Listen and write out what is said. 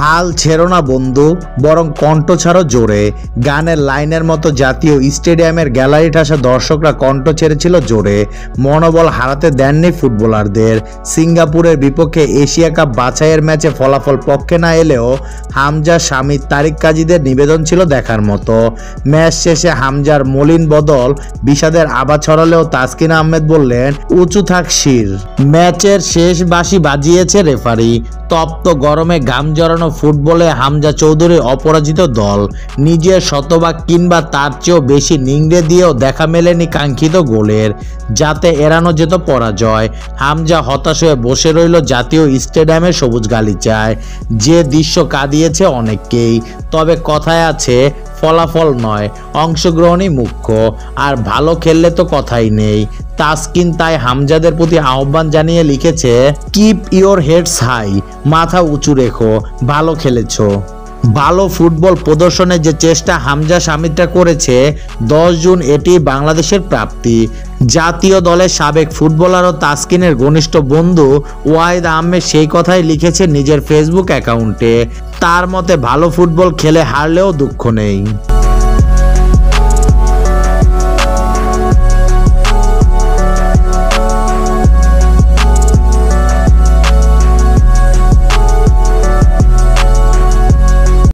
হাল ছেড়ো না বন্ধু, বরং কণ্ঠ ছাড়ো জোরে। গানের লাইনের মতো জাতীয় স্টেডিয়ামের গ্যালারি ঠাসা দর্শকরা কণ্ঠ ছেড়েছিল জোরে। মনোবল হারাতে দেননি ফুটবলারদের। সিঙ্গাপুরের বিপক্ষে এশিয়া কাপ বাছাইয়ের ম্যাচে ফলাফল পক্ষে না এলেও হামজা, শামী, তারিক কাজীদের নিবেদন ছিল দেখার মতো। ম্যাচ শেষে হামজার মলিন বদল বিষাদের আভা ছড়ালেও তাসকিন আহমেদ বললেন, উঁচু থাক শির। ম্যাচের শেষ বাঁশি বাজিয়েছে রেফারি। তপ্ত গরমে ঘাম জড়ানো ফুটবলে হামজা চৌধুরীর অপরাজিত দল নিজের শতভাগ কিংবা তার চেয়েও বেশি নিংড়ে দিয়েও দেখা মেলেনি কাঙ্ক্ষিত গোলের, যাতে এড়ানো যেত পরাজয়। হামজা হতাশ হয়ে বসে রইল জাতীয় স্টেডিয়ামের সবুজ গালিচায়। যে দৃশ্য কাঁদিয়েছে অনেককেই। তবে কথায় আছে, ফলাফল নয়, অংশগ্রহণই মুখ্য। আর ভালো খেললে তো কথাই নেই। তাসকিন তাই হামজাদের প্রতি আহ্বান জানিয়ে লিখেছে, কিপ ইওর হেডস হাই, মাথা উঁচু রেখো, ভালো খেলেছো। ভালো ফুটবল প্রদর্শনের যে চেষ্টা হামজা শামীমরা করেছে, 10 জুন এটি বাংলাদেশের প্রাপ্তি। জাতীয় দলের সাবেক ফুটবলার ও তাসকিনের ঘনিষ্ঠ বন্ধু ওয়াহিদ আহমেদ সেই কথাই লিখেছে নিজের ফেসবুক অ্যাকাউন্টে। তার মতে, ভালো ফুটবল খেলে হারলেও দুঃখ নেই।